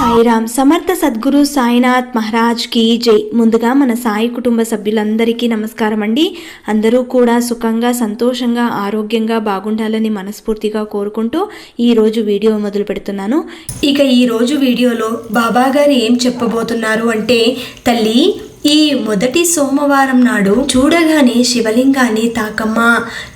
సాయిరామ్. సమర్థ సద్గురు సాయినాథ్ మహారాజ్ కి జై. ముందుగా మన సాయి కుటుంబ సభ్యులందరికీ నమస్కారం అండి. అందరూ కూడా సుఖంగా, సంతోషంగా, ఆరోగ్యంగా బాగుండాలని మనస్ఫూర్తిగా కోరుకుంటూ ఈరోజు వీడియో మొదలు పెడుతున్నాను. ఇక ఈరోజు వీడియోలో బాబా గారు ఏం చెప్పబోతున్నారు అంటే, తల్లి ఈ మొదటి సోమవారం నాడు చూడగానే శివలింగాన్ని తాకమ్మా,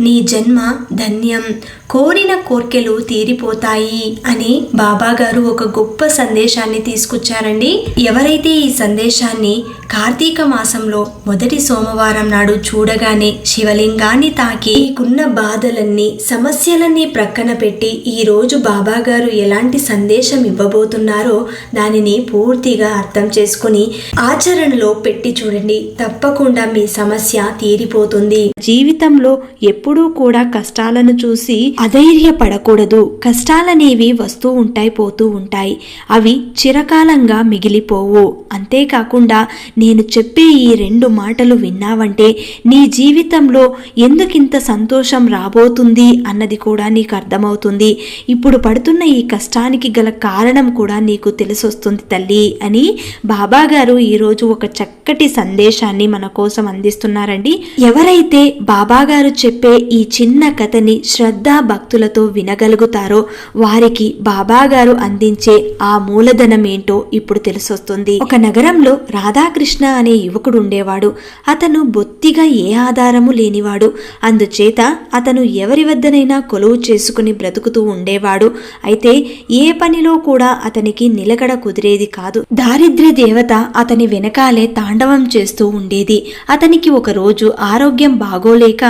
నీ జన్మ ధన్యం, కోరిన కోర్కెలు తీరిపోతాయి అని బాబా గారు ఒక గొప్ప సందేశాన్ని తీసుకొచ్చారండి. ఎవరైతే ఈ సందేశాన్ని కార్తీక మాసంలో మొదటి సోమవారం నాడు చూడగానే శివలింగాన్ని తాకి నీకున్న బాధలన్నీ, సమస్యలన్నీ ప్రక్కన పెట్టి ఈ రోజు బాబా గారు ఎలాంటి సందేశం ఇవ్వబోతున్నారో దానిని పూర్తిగా అర్థం చేసుకుని ఆచరణలో పెట్టి చూడండి. తప్పకుండా మీ సమస్య తీరిపోతుంది. జీవితంలో ఎప్పుడూ కూడా కష్టాలను చూసి అధైర్యపడకూడదు. కష్టాలనేవి వస్తూ ఉంటాయి, పోతూ ఉంటాయి. అవి చిరకాలంగా మిగిలిపోవు. అంతేకాకుండా నేను చెప్పే ఈ 2 మాటలు విన్నావంటే నీ జీవితంలో ఎందుకింత సంతోషం రాబోతుంది అన్నది కూడా నీకు అర్థమవుతుంది. ఇప్పుడు పడుతున్న ఈ కష్టానికి గల కారణం కూడా నీకు తెలిసొస్తుంది తల్లి అని బాబా గారు ఈరోజు ఒక చక్కటి సందేశాన్ని మన కోసం అందిస్తున్నారండి. ఎవరైతే బాబా గారు చెప్పే ఈ చిన్న కథని శ్రద్ధ భక్తులతో వినగలుగుతారో వారికి బాబా గారు అందించే ఆ మూలధనం ఏంటో ఇప్పుడు తెలిసొస్తుంది. ఒక నగరంలో రాధాకృష్ణ అనే యువకుడు ఉండేవాడు. అతను బొత్తిగా ఏ ఆధారము లేనివాడు. అందుచేత అతను ఎవరి వద్దనైనా కొలువు చేసుకుని బ్రతుకుతూ ఉండేవాడు. అయితే ఏ పనిలో కూడా అతనికి నిలకడ కుదిరేది కాదు. దారిద్ర్య దేవత అతని వెనకాలే తాండవం చేస్తూ ఉండేది. అతనికి ఒక రోజు ఆరోగ్యం బాగోలేక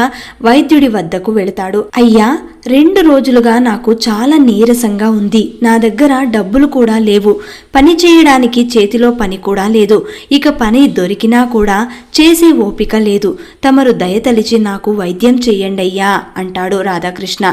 వైద్యుడి వద్దకు వెళతాడు. అయ్యా, 2 రోజులుగా నాకు చాలా నీరసంగా ఉంది. నా దగ్గర డబ్బులు కూడా లేవు. పని చేయడానికి చేతిలో పని కూడా లేదు. ఇక పని దొరికినా కూడా చేసే ఓపిక లేదు. తమరు దయతలిచి నాకు వైద్యం చెయ్యండి అయ్యా అంటాడు రాధాకృష్ణ.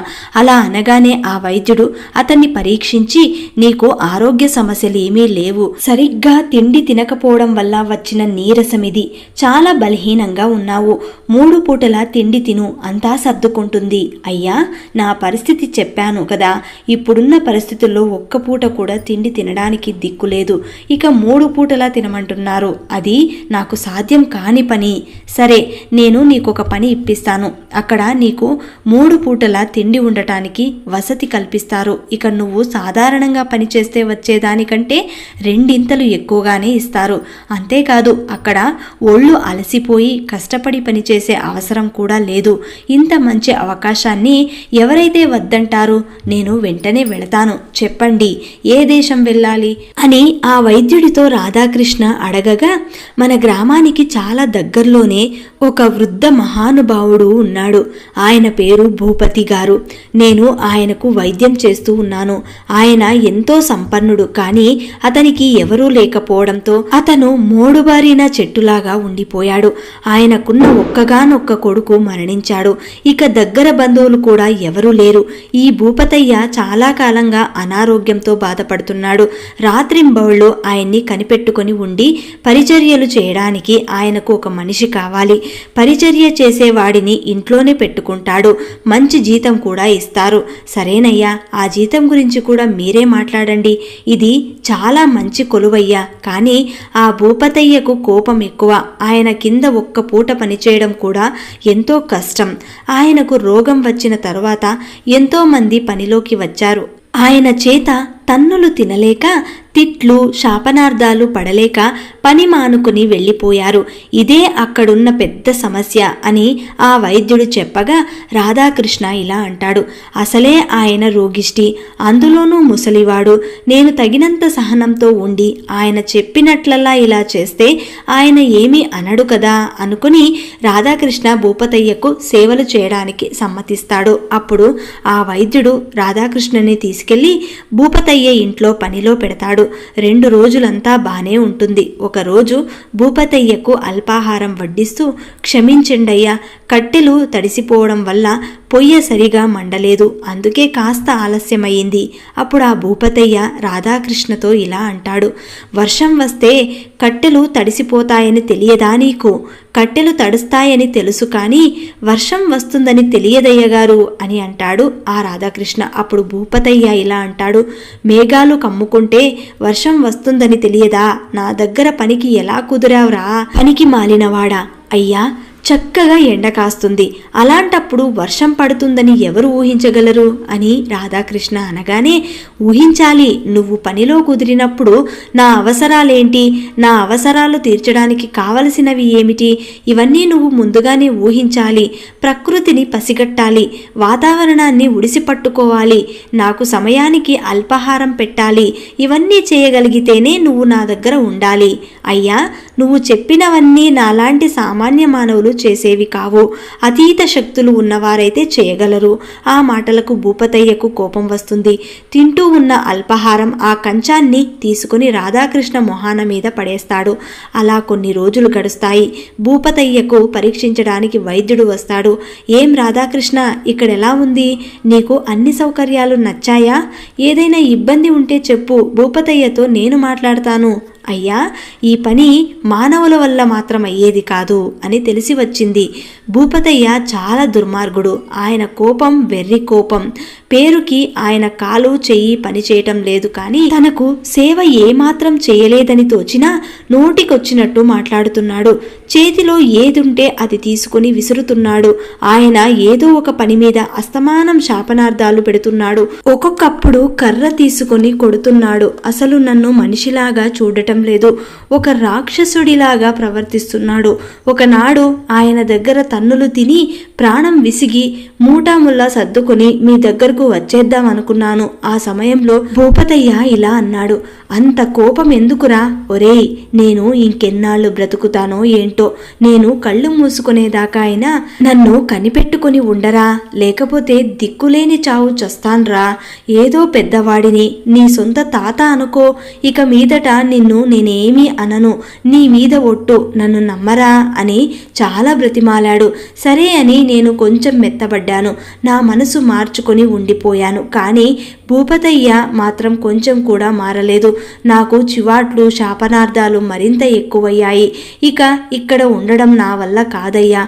అలా అనగానే ఆ వైద్యుడు అతన్ని పరీక్షించి, నీకు ఆరోగ్య సమస్యలు ఏమీ లేవు. సరిగ్గా తిండి తినకపోవడం వల్ల వచ్చిన నీరసం ఇది. చాలా బలహీనంగా ఉన్నావు. 3 పూటలా తిండి తిను, అంతా సర్దుకుంటుంది. అయ్యా, నా పరిస్థితి చెప్పాను కదా. ఇప్పుడున్న పరిస్థితుల్లో ఒక్క పూట కూడా తిండి తినడానికి దిక్కులేదు. ఇక 3 పూటలా తినమంటున్నారు. అది నాకు సాధ్యం కాని పని. సరే, నేను నీకొక పని ఇప్పిస్తాను. అక్కడ నీకు 3 పూటలా తిండి ఉండటానికి వసతి కల్పిస్తారు. ఇక నువ్వు సాధారణంగా పనిచేస్తే వచ్చేదానికంటే 2 ఎక్కువగానే ఇస్తారు. అంతేకాదు, అక్కడ ఒళ్ళు అలసిపోయి కష్టపడి పనిచేసే అవసరం కూడా లేదు. ఇంత మంచి అవకాశాన్ని ఎవరైతే వద్దంటారు? నేను వెంటనే వెళతాను. చెప్పండి, ఏ దేశం వెళ్ళాలి అని ఆ వైద్యుడితో రాధాకృష్ణ అడగగా, మన గ్రామానికి చాలా దగ్గరలోనే ఒక వృద్ధ మహానుభావుడు ఉన్నాడు. ఆయన పేరు భూపతి గారు. నేను ఆయనకు వైద్యం చేస్తూ ఉన్నాను. ఆయన ఎంతో సంపన్నుడు. కానీ అతనికి ఎవరూ లేకపోవడంతో అతను మోడుబారిన చెట్టులాగా ఉండిపోయాడు. ఆయనకున్న ఒక్కగానొక్క కొడుకు మరణించాడు. ఇక దగ్గర బంధువులు కూడా ఎవరూ లేరు. ఈ భూపతయ్య చాలా కాలంగా అనారోగ్యంతో బాధపడుతున్నాడు. రాత్రింబవళ్ళు ఆయన్ని కనిపెట్టుకుని ఉండి పరిచర్యలు చేయడానికి ఆయనకు ఒక మనిషి కావాలి. పరిచర్య చేసేవాడిని ఇంట్లోనే పెట్టుకుంటాడు. మంచి జీతం కూడా ఇస్తారు. సరేనయ్యా, ఆ జీతం గురించి కూడా మీరే మాట్లాడండి. ఇది చాలా మంచి కొలువయ్యా. కానీ ఆ భూపతయ్యకు కోపం ఎక్కువ. ఆయన కింద ఒక్క పూట పనిచేయడం కూడా ఎంతో కష్టం. ఆయనకు రోగం వచ్చిన తరువాత ఎంతో మంది పనిలోకి వచ్చారు. ఆయన చేత తన్నులు తినలేక, తిట్లు శాపనార్థాలు పడలేక పని మానుకుని వెళ్ళిపోయారు. ఇదే అక్కడున్న పెద్ద సమస్య అని ఆ వైద్యుడు చెప్పగా రాధాకృష్ణ ఇలా అంటాడు, అసలే ఆయన రోగిష్టి, అందులోనూ ముసలివాడు. నేను తగినంత సహనంతో ఉండి ఆయన చెప్పినట్లల్లా ఇలా చేస్తే ఆయన ఏమీ అనడు కదా అనుకుని రాధాకృష్ణ భూపతయ్యకు సేవలు చేయడానికి సమ్మతిస్తాడు. అప్పుడు ఆ వైద్యుడు రాధాకృష్ణని తీసుకెళ్లి భూపతయ్య ఇంట్లో పనిలో పెడతాడు. 2 రోజులంతా బానే ఉంటుంది. ఒకరోజు భూపతయ్యకు అల్పాహారం వడ్డిస్తూ, క్షమించండయ్యా, కట్టెలు తడిసిపోవడం వల్ల పొయ్య సరిగా మండలేదు. అందుకే కాస్త ఆలస్యమయ్యింది. అప్పుడు ఆ భూపతయ్య రాధాకృష్ణతో ఇలా అంటాడు, వర్షం వస్తే కట్టెలు తడిసిపోతాయని తెలియదా నీకు? కట్టెలు తడుస్తాయని తెలుసు కానీ వర్షం వస్తుందని తెలియదయ్యగారు అని అంటాడు ఆ రాధాకృష్ణ. అప్పుడు భూపతయ్య ఇలా అంటాడు, మేఘాలు కమ్ముకుంటే వర్షం వస్తుందని తెలియదా? నా దగ్గర పనికి ఎలా కుదిరావురా పనికి మాలినవాడా? అయ్యా, చక్కగా ఎండ కాస్తుంది, అలాంటప్పుడు వర్షం పడుతుందని ఎవరు ఊహించగలరు అని రాధాకృష్ణ అనగానే, ఊహించాలి, నువ్వు పనిలో కుదిరినప్పుడు నా అవసరాలేంటి, నా అవసరాలు తీర్చడానికి కావలసినవి ఏమిటి, ఇవన్నీ నువ్వు ముందుగానే ఊహించాలి, ప్రకృతిని పసిగట్టాలి, వాతావరణాన్ని ఉడిసి పట్టుకోవాలి, నాకు సమయానికి అల్పాహారం పెట్టాలి, ఇవన్నీ చేయగలిగితేనే నువ్వు నా దగ్గర ఉండాలి. అయ్యా, నువ్వు చెప్పినవన్నీ నాలాంటి సామాన్య మానవులు చేసేవి కావు, అతీత శక్తులు ఉన్నవారైతే చేయగలరు. ఆ మాటలకు భూపతయ్యకు కోపం వస్తుంది. తింటూ ఉన్న అల్పాహారం ఆ కంచాన్ని తీసుకుని రాధాకృష్ణ మొహాన మీద పడేస్తాడు. అలా కొన్ని రోజులు గడుస్తాయి. భూపతయ్యకు పరీక్షించడానికి వైద్యుడు వస్తాడు. ఏం రాధాకృష్ణ, ఇక్కడెలా ఉంది? నీకు అన్ని సౌకర్యాలు నచ్చాయా? ఏదైనా ఇబ్బంది ఉంటే చెప్పు, భూపతయ్యతో నేను మాట్లాడతాను. అయ్యా, ఈ పని మానవుల వల్ల మాత్రం అయ్యేది కాదు అని తెలిసి వచ్చింది. భూపతయ్య చాలా దుర్మార్గుడు. ఆయన కోపం వెర్రి కోపం. పేరుకి ఆయన కాలు చెయ్యి పనిచేయటం లేదు, కానీ తనకు సేవ ఏమాత్రం చేయలేదని తోచినా నోటికొచ్చినట్టు మాట్లాడుతున్నాడు. చేతిలో ఏదుంటే అది తీసుకుని విసురుతున్నాడు. ఆయన ఏదో ఒక పని మీద అస్తమానం శాపనార్థాలు పెడుతున్నాడు. ఒక్కొక్కప్పుడు కర్ర తీసుకుని కొడుతున్నాడు. అసలు నన్ను మనిషిలాగా చూడటం లేదు, ఒక రాక్షసుడిలాగా ప్రవర్తిస్తున్నాడు. ఒకనాడు ఆయన దగ్గర తన్నులు తిని ప్రాణం విసిగి మూటాముల్లా సర్దుకుని మీ దగ్గరకు వచ్చేద్దాం అనుకున్నాను. ఆ సమయంలో భూపతయ్య ఇలా అన్నాడు, అంత కోపం ఎందుకురా? ఒరేయ్, నేను ఇంకెన్నాళ్ళు బ్రతుకుతానో ఏంటో, నేను కళ్ళు మూసుకునేదాకా అయినా నన్ను కనిపెట్టుకుని ఉండరా, లేకపోతే దిక్కులేని చావు చస్తాన్రా. ఏదో పెద్దవాడిని, నీ సొంత తాత అనుకో, ఇక మీదట నిన్ను నేనేమీ అనను, నీ మీద ఒట్టు, నన్ను నమ్మరా అని చాలా బ్రతిమాలాడు. సరే అని నేను కొంచెం మెత్తబడ్డాను, నా మనసు మార్చుకొని ఉండిపోయాను. కానీ భూపతయ్య మాత్రం కొంచెం కూడా మారలేదు. నాకు చివాట్లు శాపనార్థాలు మరింత ఎక్కువయ్యాయి. ఇక ఇక్కడ ఉండడం నా వల్ల కాదయ్యా.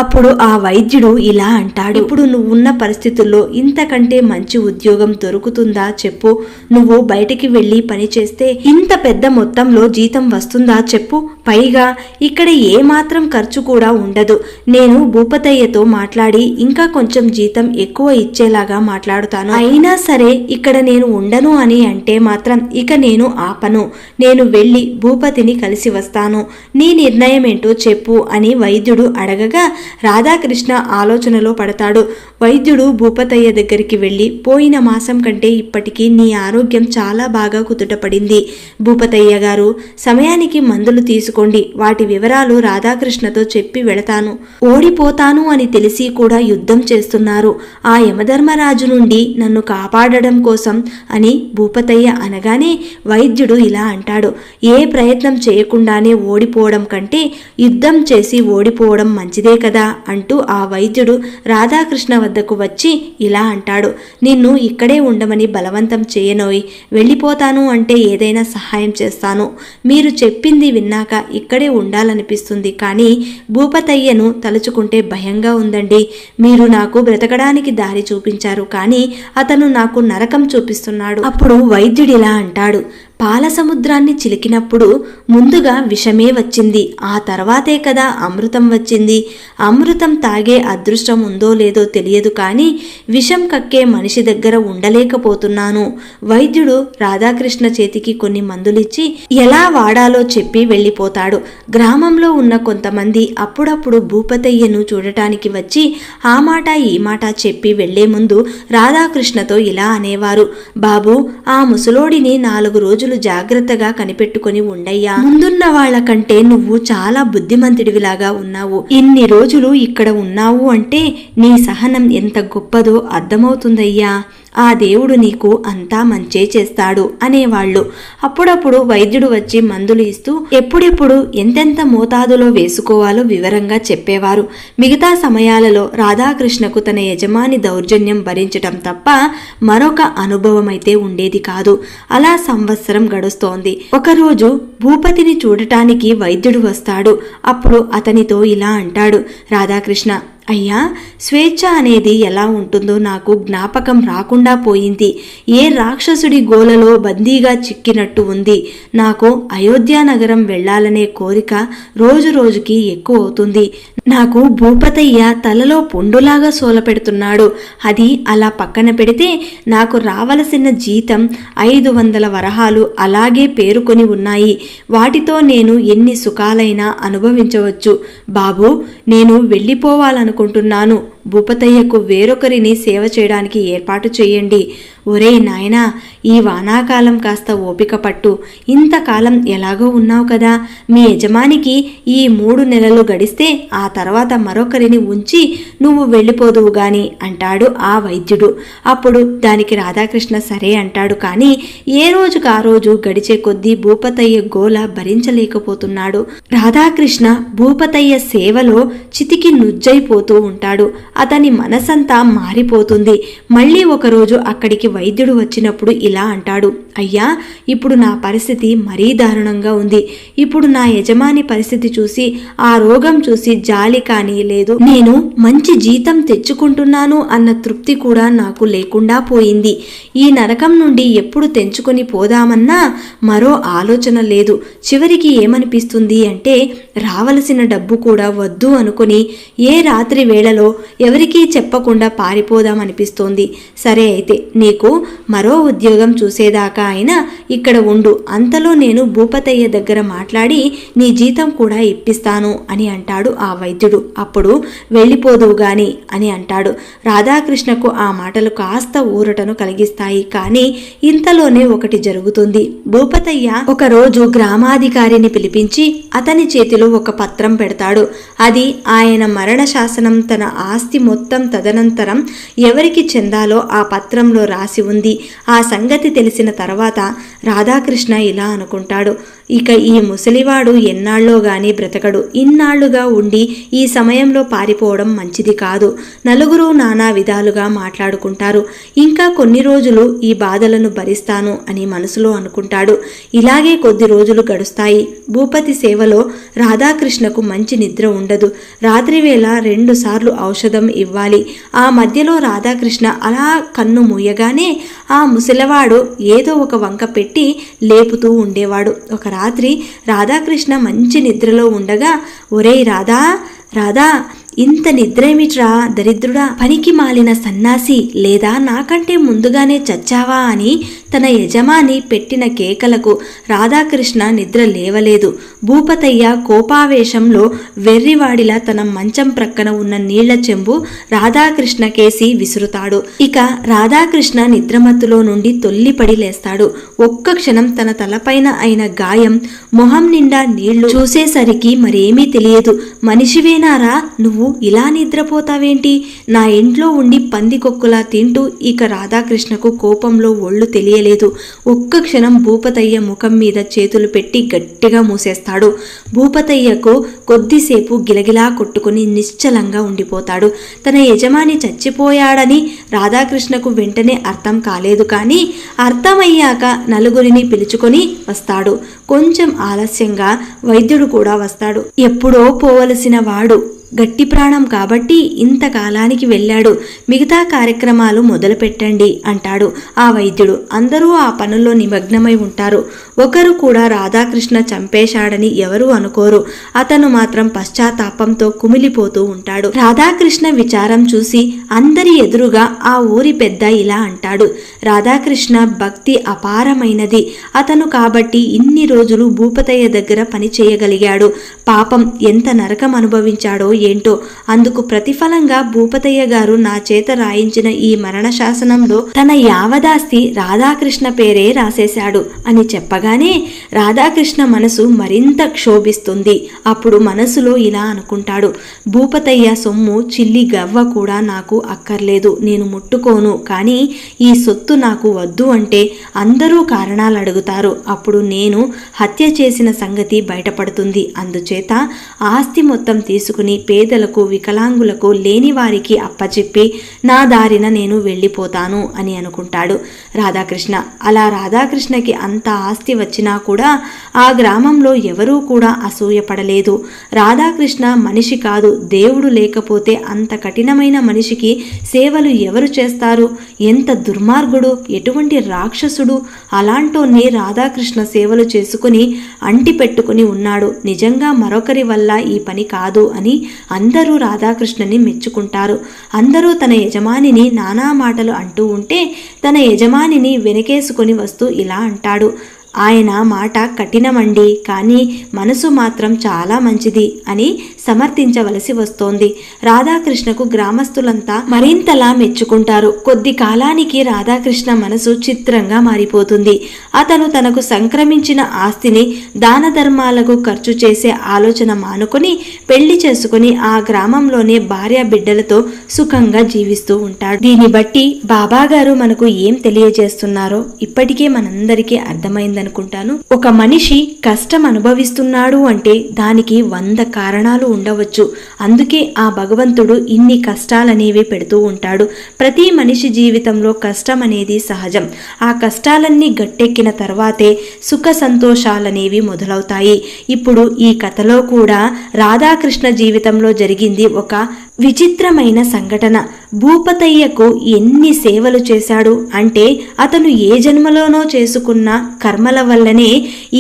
అప్పుడు ఆ వైద్యుడు ఇలా అంటాడు, ఇప్పుడు నువ్వున్న పరిస్థితుల్లో ఇంతకంటే మంచి ఉద్యోగం దొరుకుతుందా చెప్పు? నువ్వు బయటికి వెళ్ళి పని చేస్తే ఇంత పెద్ద మొత్తంలో జీతం వస్తుందా చెప్పు? పైగా ఇక్కడ ఏమాత్రం ఖర్చు కూడా ఉండదు. నేను భూపతయ్యతో మాట్లాడి ఇంకా కొంచెం జీతం ఎక్కువ ఇచ్చేలాగా మాట్లాడుతాను. అయినా సరే ఇక్కడ నేను ఉండను అని అంటే మాత్రం ఇక నేను ఆపను. నేను వెళ్ళి భూపతిని కలిసి వస్తాను. నీ నిర్ణయం ఏంటో చెప్పు అని వైద్యుడు అడగగా రాధాకృష్ణ ఆలోచనలో పడతాడు. వైద్యుడు భూపతయ్య దగ్గరికి వెళ్ళి, పోయిన మాసం కంటే ఇప్పటికీ నీ ఆరోగ్యం చాలా బాగా కుదుటపడింది భూపతయ్య గారు, సమయానికి మందులు తీసుకోండి, వాటి వివరాలు రాధాకృష్ణతో చెప్పి వెళతాను. ఓడిపోతాను అని తెలిసి కూడా యుద్ధం చేస్తున్నారు ఆ యమధర్మరాజు నుండి నన్ను కాపాడడం కోసం అని భూపతయ్య అనగానే వైద్యుడు ఇలా అంటాడు, ఏ ప్రయత్నం చేయకుండానే ఓడిపోవడం కంటే యుద్ధం చేసి ఓడిపోవడం మంచిదే కదా అంటూ ఆ వైద్యుడు రాధాకృష్ణ వద్దకు వచ్చి ఇలా అంటాడు, నిన్ను ఇక్కడే ఉండమని బలవంతం చేయనోయ్, వెళ్ళిపోతాను అంటే ఏదైనా సహాయం చేస్తాను. మీరు చెప్పింది విన్నాక ఇక్కడే ఉండాలనిపిస్తుంది, కానీ భూపతయ్యను తలుచుకుంటే భయంగా ఉందండి. మీరు నాకు బ్రతకడానికి దారి చూపించారు, కానీ అతను నాకు నరకం చూపిస్తున్నాడు. అప్పుడు వైద్యుడిలా అంటాడు, పాల సముద్రాన్ని చిలికినప్పుడు ముందుగా విషమే వచ్చింది, ఆ తర్వాతే కదా అమృతం వచ్చింది. అమృతం తాగే అదృష్టం ఉందో లేదో తెలియదు, కానీ విషం కక్కే మనిషి దగ్గర ఉండలేకపోతున్నాను. వైద్యుడు రాధాకృష్ణ చేతికి కొన్ని మందులిచ్చి ఎలా వాడాలో చెప్పి వెళ్ళిపోతాడు. గ్రామంలో ఉన్న కొంతమంది అప్పుడప్పుడు భూపతయ్యను చూడటానికి వచ్చి ఆ మాట ఈ మాట చెప్పి వెళ్లే ముందు రాధాకృష్ణతో ఇలా అనేవారు, బాబు, ఆ ముసలోడిని 4 రోజులు జాగ్రత్తగా కనిపెట్టుకుని ఉండయ్యా. ముందున్న వాళ్ళ కంటే నువ్వు చాలా బుద్ధిమంతుడివిలాగా ఉన్నావు. ఇన్ని రోజులు ఇక్కడ ఉన్నావు అంటే నీ సహనం ఎంత గొప్పదో అర్థమవుతుందయ్యా. ఆ దేవుడు నీకు అంతా మంచే చేస్తాడు అనేవాళ్లు. అప్పుడప్పుడు వైద్యుడు వచ్చి మందులు ఇస్తూ ఎప్పుడెప్పుడు ఎంతెంత మోతాదులో వేసుకోవాలో వివరంగా చెప్పేవారు. మిగతా సమయాలలో రాధాకృష్ణకు తన యజమాని దౌర్జన్యం భరించటం తప్ప మరొక అనుభవం అయితే ఉండేది కాదు. అలా సంవత్సరం సంవత్సరం గడుస్తోంది. ఒకరోజు భూపతిని చూడటానికి వైద్యుడు వస్తాడు. అప్పుడు అతనితో ఇలా అంటాడు, రాధాకృష్ణ, అయ్యా, స్వేచ్ఛ అనేది ఎలా ఉంటుందో నాకు జ్ఞాపకం రాకుండా పోయింది. ఏ రాక్షసుడి గోలలో బందీగా చిక్కినట్టు ఉంది. నాకు అయోధ్య నగరం వెళ్లాలనే కోరిక రోజు రోజుకి ఎక్కువ అవుతుంది. నాకు భూపతయ్య తలలో పుండులాగా సోలపెడుతున్నాడు. అది అలా పక్కన పెడితే నాకు రావలసిన జీతం 500 వరహాలు అలాగే పేరుకొని ఉన్నాయి. వాటితో నేను ఎన్ని సుఖాలైనా అనుభవించవచ్చు. బాబూ, నేను వెళ్ళిపోవాలనుకుంటున్నాను. భూపతయ్యకు వేరొకరిని సేవ చేయడానికి ఏర్పాటు చేయండి. ఒరే నాయనా, ఈ వానాకాలం కాస్త ఓపిక పట్టు. ఇంతకాలం ఎలాగో ఉన్నావు కదా. మీ యజమానికి ఈ 3 నెలలు గడిస్తే ఆ తర్వాత మరొకరిని ఉంచి నువ్వు వెళ్ళిపోదువు గాని అంటాడు ఆ వైద్యుడు. అప్పుడు దానికి రాధాకృష్ణ సరే అంటాడు. కానీ ఏ రోజుకు ఆ రోజు గడిచే కొద్దీ భూపతయ్య గోల భరించలేకపోతున్నాడు. రాధాకృష్ణ భూపతయ్య సేవలో చితికి నుజ్జైపోతూ ఉంటాడు. అతని మనసంతా మారిపోతుంది. మళ్ళీ ఒకరోజు అక్కడికి వైద్యుడు వచ్చినప్పుడు ఇలా అంటాడు, అయ్యా, ఇప్పుడు నా పరిస్థితి మరీ దారుణంగా ఉంది. ఇప్పుడు నా యజమాని పరిస్థితి చూసి, ఆ రోగం చూసి జాలి కానీ లేదు. నేను మంచి జీతం తెచ్చుకుంటున్నాను అన్న తృప్తి కూడా నాకు లేకుండా పోయింది. ఈ నరకం నుండి ఎప్పుడు తెంచుకొని పోదామన్నా మరో ఆలోచన లేదు. చివరికి ఏమనిపిస్తుంది అంటే, రావలసిన డబ్బు కూడా వద్దు అనుకుని ఏ రాత్రి వేళలో ఎవరికీ చెప్పకుండా పారిపోదామనిపిస్తోంది. సరే అయితే నీకు మరో ఉద్యోగం చూసేదాకా అయినా ఇక్కడ ఉండు. అంతలో నేను భూపతయ్య దగ్గర మాట్లాడి నీ జీతం కూడా ఇప్పిస్తాను అని అంటాడు ఆ వైద్యుడు. అప్పుడు వెళ్ళిపోదువు గాని అని అంటాడు. రాధాకృష్ణకు ఆ మాటలు కాస్త ఊరటను కలిగిస్తాయి. కానీ ఇంతలోనే ఒకటి జరుగుతుంది. భూపతయ్య ఒకరోజు గ్రామాధికారిని పిలిపించి అతని చేతిలో ఒక పత్రం పెడతాడు. అది ఆయన మరణ శాసనం. తన ఆస్తి మొత్తం తదనంతరం ఎవరికి చెందాలో ఆ పత్రంలో రాసి ఉంది. ఆ సంగతి తెలిసిన తర్వాత రాధాకృష్ణ ఇలా అనుకుంటాడు, ఇక ఈ ముసలివాడు ఎన్నాళ్ళో గాని బ్రతకడు. ఇన్నాళ్లుగా ఉండి ఈ సమయంలో పారిపోవడం మంచిది కాదు. నలుగురు నానా విధాలుగా మాట్లాడుకుంటారు. ఇంకా కొన్ని రోజులు ఈ బాధలను భరిస్తాను అని మనసులో అనుకుంటాడు. ఇలాగే కొద్ది రోజులు గడుస్తాయి. భూపతి సేవలో రాధాకృష్ణకు మంచి నిద్ర ఉండదు. రాత్రివేళ 2 సార్లు ఔషధం ఇవ్వాలి. ఆ మధ్యలో రాధాకృష్ణ అలా కన్ను మూయగానే ఆ ముసలివాడు ఏదో ఒక వంక పెట్టి లేపుతూ ఉండేవాడు. ఒక రాత్రి రాధాకృష్ణ మంచి నిద్రలో ఉండగా, ఒరేయ్ రాధా, రాధా, ఇంత నిద్రేమిట్రా దరిద్రుడా, పనికి మాలిన సన్నాసి, లేదా నాకంటే ముందుగానే చచ్చావా అని తన యజమాని పెట్టిన కేకలకు రాధాకృష్ణ నిద్ర లేవలేదు. భూపతయ్య కోపావేశంలో వెర్రివాడిలా తన మంచం ప్రక్కన ఉన్న నీళ్ల చెంబు రాధాకృష్ణ కేసి విసురుతాడు. ఇక రాధాకృష్ణ నిద్రమత్తులో నుండి తొల్లిపడి లేస్తాడు. ఒక్క క్షణం తన తలపైన అయిన గాయం, మొహం నిండా నీళ్లు చూసేసరికి మరేమీ తెలియదు. మనిషివేనారా నువ్వు, ఇలా నిద్రపోతావేంటి? నా ఇంట్లో ఉండి పందికొక్కులా తింటూ. ఇక రాధాకృష్ణకు కోపంలో ఒళ్ళు తెలియలేదు. ఒక్క క్షణం భూపతయ్య ముఖం మీద చేతులు పెట్టి గట్టిగా మూసేస్తాడు. భూపతయ్యకు కొద్దిసేపు గిలగిలా కొట్టుకుని నిశ్చలంగా ఉండిపోతాడు. తన యజమాని చచ్చిపోయాడని రాధాకృష్ణకు వెంటనే అర్థం కాలేదు. కానీ అర్థమయ్యాక నలుగురిని పిలుచుకొని వస్తాడు. కొంచెం ఆలస్యంగా వైద్యుడు కూడా వస్తాడు. ఎప్పుడో పోవలసిన వాడు గట్టి ప్రాణం కాబట్టి ఇంతకాలానికి వెళ్ళాడు. మిగతా కార్యక్రమాలు మొదలు పెట్టండి అంటాడు ఆ వైద్యుడు. అందరూ ఆ పనుల్లో నిమగ్నమై ఉంటారు. ఒకరు కూడా రాధాకృష్ణ చంపేశాడని ఎవరూ అనుకోరు. అతను మాత్రం పశ్చాత్తాపంతో కుమిలిపోతూ ఉంటాడు. రాధాకృష్ణ విచారం చూసి అందరి ఎదురుగా ఆ ఊరి పెద్ద ఇలా అంటాడు, రాధాకృష్ణ భక్తి అపారమైనది. అతను కాబట్టి ఇన్ని రోజులు భూపతయ్య దగ్గర పని చేయగలిగాడు. పాపం ఎంత నరకం అనుభవించాడో ఏంటో. అందుకు ప్రతిఫలంగా భూపతయ్య గారు నా చేత రాయించిన ఈ మరణ శాసనంలో తన యావదాస్తి రాధాకృష్ణ పేరే రాసేశాడు అని చెప్పగానే రాధాకృష్ణ మనసు మరింత క్షోభిస్తుంది. అప్పుడు మనసులో ఇలా అనుకుంటాడు, భూపతయ్య సొమ్ము చిల్లి గవ్వ కూడా నాకు అక్కర్లేదు, నేను ముట్టుకోను. కానీ ఈ సొత్తు నాకు వద్దు అంటే అందరూ కారణాలు అడుగుతారు. అప్పుడు నేను హత్య చేసిన సంగతి బయటపడుతుంది. అందుచేత ఆస్తి మొత్తం తీసుకుని పేదలకు, వికలాంగులకు, లేని వారికి అప్పచెప్పి నా దారిన నేను వెళ్ళిపోతాను అని అనుకుంటాడు రాధాకృష్ణ. అలా రాధాకృష్ణకి అంత ఆస్తి వచ్చినా కూడా ఆ గ్రామంలో ఎవరూ కూడా అసూయపడలేదు. రాధాకృష్ణ మనిషి కాదు, దేవుడు లేకపోతే అంత కఠినమైన మనిషికి సేవలు ఎవరు చేస్తారు? ఎంత దుర్మార్గుడు, ఎటువంటి రాక్షసుడు! అలాంటోన్ని రాధాకృష్ణ సేవలు చేసుకుని అంటి పెట్టుకుని ఉన్నాడు. నిజంగా మరొకరి వల్ల ఈ పని కాదు అని అందరూ రాధాకృష్ణని మెచ్చుకుంటారు. అందరూ తన యజమానిని నానా మాటలు అంటూ ఉంటే తన యజమానిని వెనకేసుకొని వస్తూ ఇలా అంటాడు, ఆయన మాట కఠినమండి, కానీ మనసు మాత్రం చాలా మంచిది అని సమర్థించవలసి వస్తోంది. రాధాకృష్ణకు గ్రామస్తులంతా మరింతలా మెచ్చుకుంటారు. కొద్ది కాలానికి రాధాకృష్ణ మనసు చిత్రంగా మారిపోతుంది. అతను తనకు సంక్రమించిన ఆస్తిని దాన ధర్మాలకు ఖర్చు చేసే ఆలోచన మానుకొని పెళ్లి చేసుకుని ఆ గ్రామంలోనే భార్య బిడ్డలతో సుఖంగా జీవిస్తూ ఉంటాడు. దీన్ని బట్టి బాబాగారు మనకు ఏం తెలియజేస్తున్నారో ఇప్పటికే మనందరికీ అర్థమైంది అనుకుంటాను. ఒక మనిషి కష్టం అనుభవిస్తున్నాడు అంటే దానికి 100 కారణాలు ఉండవచ్చు. అందుకే ఆ భగవంతుడు ఇన్ని కష్టాలనేవి పెడుతూ ఉంటాడు. ప్రతి మనిషి జీవితంలో కష్టం అనేది సహజం. ఆ కష్టాలన్నీ గట్టెక్కిన తర్వాతే సుఖ సంతోషాలనేవి మొదలవుతాయి. ఇప్పుడు ఈ కథలో కూడా రాధాకృష్ణ జీవితంలో జరిగింది ఒక విచిత్రమైన సంఘటన. భూపతయ్యకు ఎన్ని సేవలు చేశాడు అంటే అతను ఏ జన్మలోనో చేసుకున్న కర్మల వల్లనే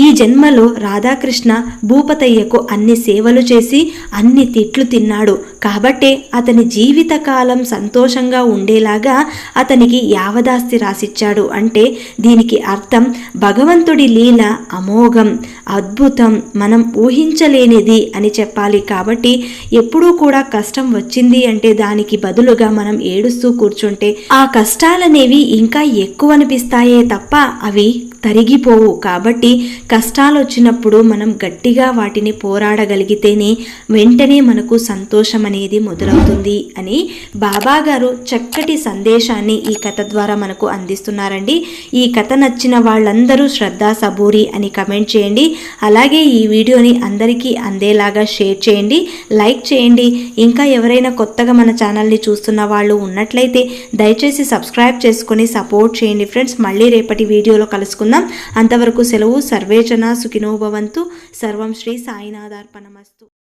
ఈ జన్మలో రాధాకృష్ణ భూపతయ్యకు అన్ని సేవలు చేసి అన్ని తిట్లు తిన్నాడు. కాబట్టే అతని జీవితకాలం సంతోషంగా ఉండేలాగా అతనికి యావదాస్తి రాసిచ్చాడు. అంటే దీనికి అర్థం భగవంతుడి లీల అమోఘం, అద్భుతం, మనం ఊహించలేనిది అని చెప్పాలి. కాబట్టి ఎప్పుడూ కూడా కష్టం వచ్చింది అంటే దానికి బదులుగా మనం ఏడుస్తూ కూర్చుంటే ఆ కష్టాలనేవి ఇంకా ఎక్కువ అనిపిస్తాయే తప్ప అవి తరిగిపోవు. కాబట్టి కష్టాలు వచ్చినప్పుడు మనం గట్టిగా వాటిని పోరాడగలిగితేనే వెంటనే మనకు సంతోషం అనేది మొదలవుతుంది అని బాబాగారు చక్కటి సందేశాన్ని ఈ కథ ద్వారా మనకు అందిస్తున్నారండి. ఈ కథ నచ్చిన వాళ్ళందరూ శ్రద్ధా సబూరి అని కమెంట్ చేయండి. అలాగే ఈ వీడియోని అందరికీ అందేలాగా షేర్ చేయండి, లైక్ చేయండి. ఇంకా ఎవరైనా కొత్తగా మన ఛానల్ని చూస్తున్న వాళ్ళు ఉన్నట్లయితే దయచేసి సబ్స్క్రైబ్ చేసుకొని సపోర్ట్ చేయండి ఫ్రెండ్స్. మళ్ళీ రేపటి వీడియోలో కలుసుకుందాం. అంతవరకు సెలవు. సర్వేజన సుఖినో భవంతు. సర్వం శ్రీ సాయినాథార్పణమస్తు.